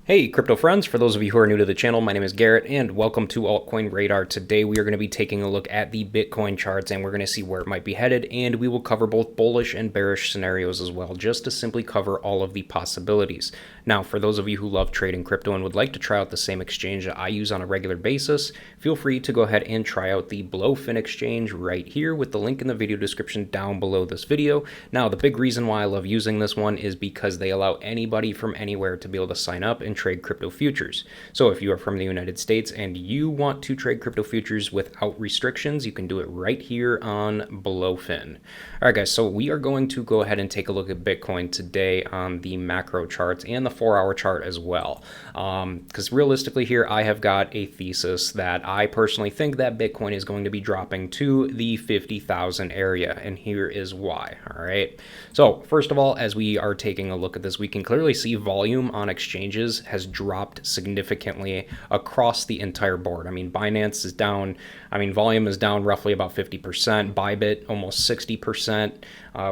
Hey crypto friends, for those of you who are new to the channel, my name is Garrett and welcome to Altcoin Radar. Today we are going to be taking a look at the Bitcoin charts and we're going to see where it might be headed, and we will cover both bullish and bearish scenarios as well, just to simply cover all of the possibilities. Now, for those of you who love trading crypto and would like to try out the same exchange that I use on a regular basis, feel free to go ahead and try out the Blowfin exchange right here with the link in the video description down below this video. Now, the big reason why I love using this one is because they allow anybody from anywhere to be able to sign up and trade crypto futures. So if you are from the United States and you want to trade crypto futures without restrictions, you can do it right here on Blowfin. All right, guys, so we are going to go ahead and take a look at Bitcoin today on the macro charts and the 4-hour chart as well. Because realistically here, I have got a thesis that I personally think that Bitcoin is going to be dropping to the 50,000 area, and here is why. All right. So first of all, as we are taking a look at this, we can clearly see volume on exchanges has dropped significantly across the entire board. I mean, Binance is down. I mean, volume is down roughly about 50%. Bybit almost 60%.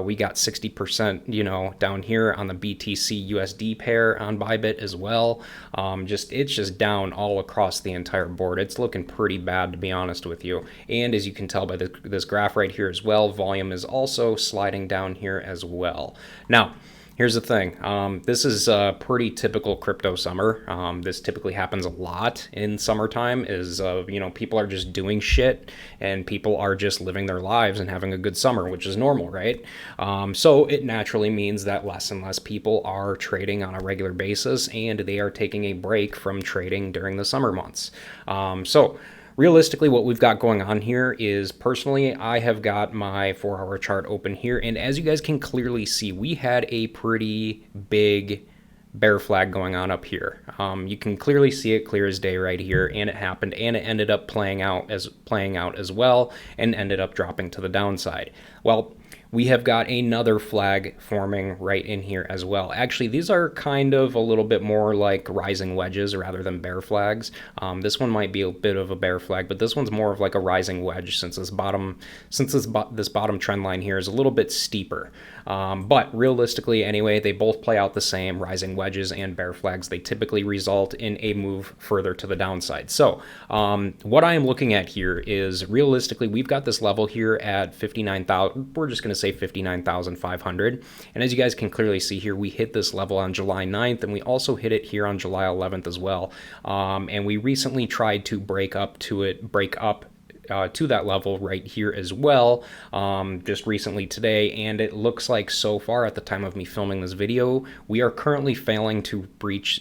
We got 60%, down here on the BTC USD pair on Bybit as well. It's just down all across the entire board. It's looking pretty bad, to be honest with you. And as you can tell by this graph right here as well, volume is also sliding down here as well. Now, here's the thing. This is a pretty typical crypto summer. This typically happens a lot in summertime is, people are just doing shit and people are just living their lives and having a good summer, which is normal, right? So it naturally means that less and less people are trading on a regular basis and they are taking a break from trading during the summer months. Realistically, what we've got going on here is, personally, I have got my 4-hour chart open here, and as you guys can clearly see, we had a pretty big bear flag going on up here. You can clearly see it clear as day right here, and it happened, and it ended up playing out as well, and ended up dropping to the downside. Well, we have got another flag forming right in here as well. Actually, these are kind of a little bit more like rising wedges rather than bear flags. This one might be a bit of a bear flag, but this one's more of like a rising wedge since this bottom trend line here is a little bit steeper. But realistically, anyway, they both play out the same. Rising wedges and bear flags, they typically result in a move further to the downside. So what I am looking at here is, realistically, we've got this level here at 59,000. We're just going to say 59,500. And as you guys can clearly see here, we hit this level on July 9th, and we also hit it here on July 11th as well. And we recently tried to break up to that level right here as well, just recently today, and it looks like so far at the time of me filming this video, we are currently failing to reach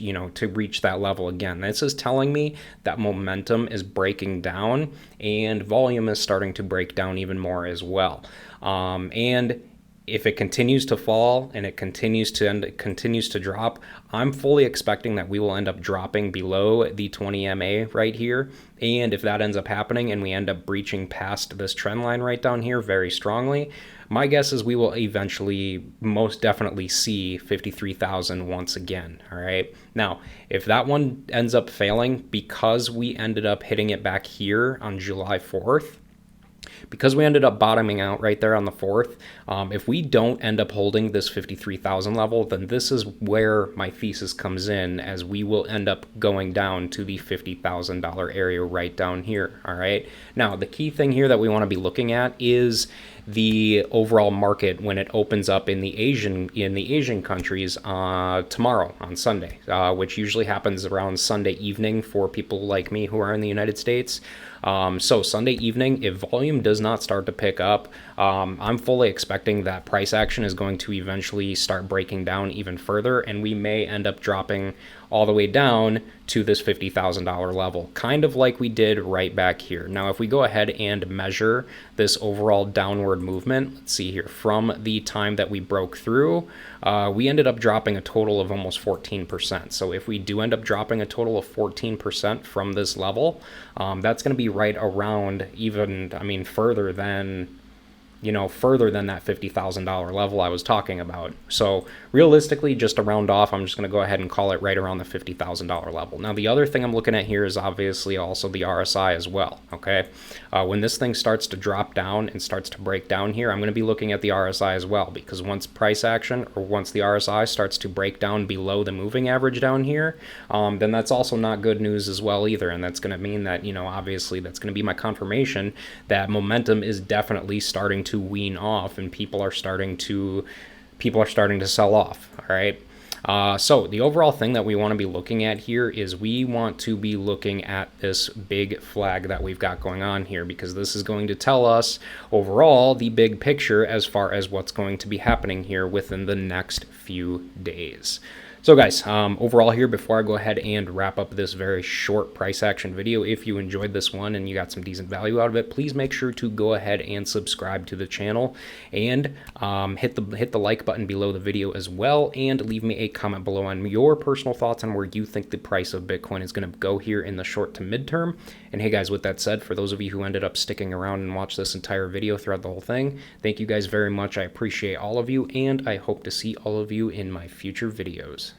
that level again. This is telling me that momentum is breaking down and volume is starting to break down even more as well. And if it continues to fall and it continues to drop, I'm fully expecting that we will end up dropping below the 20 MA right here. And if that ends up happening and we end up breaching past this trend line right down here very strongly, my guess is we will eventually most definitely see 53,000 once again. All right. Now, if that one ends up failing because we ended up hitting it back here on July 4th, because we ended up bottoming out right there on the 4th, if we don't end up holding this 53,000 level, then this is where my thesis comes in, as we will end up going down to the $50,000 area right down here. All right. Now, the key thing here that we want to be looking at is the overall market when it opens up in the Asian countries tomorrow on Sunday, which usually happens around Sunday evening for people like me who are in the United States. So Sunday evening, if volume does not start to pick up, I'm fully expecting that price action is going to eventually start breaking down even further, and we may end up dropping all the way down to this $50,000 level, kind of like we did right back here. Now, if we go ahead and measure this overall downward movement, let's see here, from the time that we broke through, we ended up dropping a total of almost 14%. So if we do end up dropping a total of 14% from this level, that's going to be right around even, further than further than that $50,000 level I was talking about. So realistically, just to round off, I'm just going to go ahead and call it right around the $50,000 level. Now, the other thing I'm looking at here is obviously also the RSI as well, okay? When this thing starts to drop down and starts to break down here, I'm going to be looking at the RSI as well, because once price action or once the RSI starts to break down below the moving average down here, then that's also not good news as well either. And that's going to mean that, obviously that's going to be my confirmation that momentum is definitely starting to wean off and people are starting to sell off. All right. So the overall thing that we want to be looking at here is we want to be looking at this big flag that we've got going on here, because this is going to tell us overall the big picture as far as what's going to be happening here within the next few days. So guys, overall here, before I go ahead and wrap up this very short price action video, if you enjoyed this one and you got some decent value out of it, please make sure to go ahead and subscribe to the channel and hit the like button below the video as well, and leave me a comment below on your personal thoughts on where you think the price of Bitcoin is going to go here in the short to midterm. And hey guys, with that said, for those of you who ended up sticking around and watched this entire video throughout the whole thing, thank you guys very much. I appreciate all of you, and I hope to see all of you in my future videos.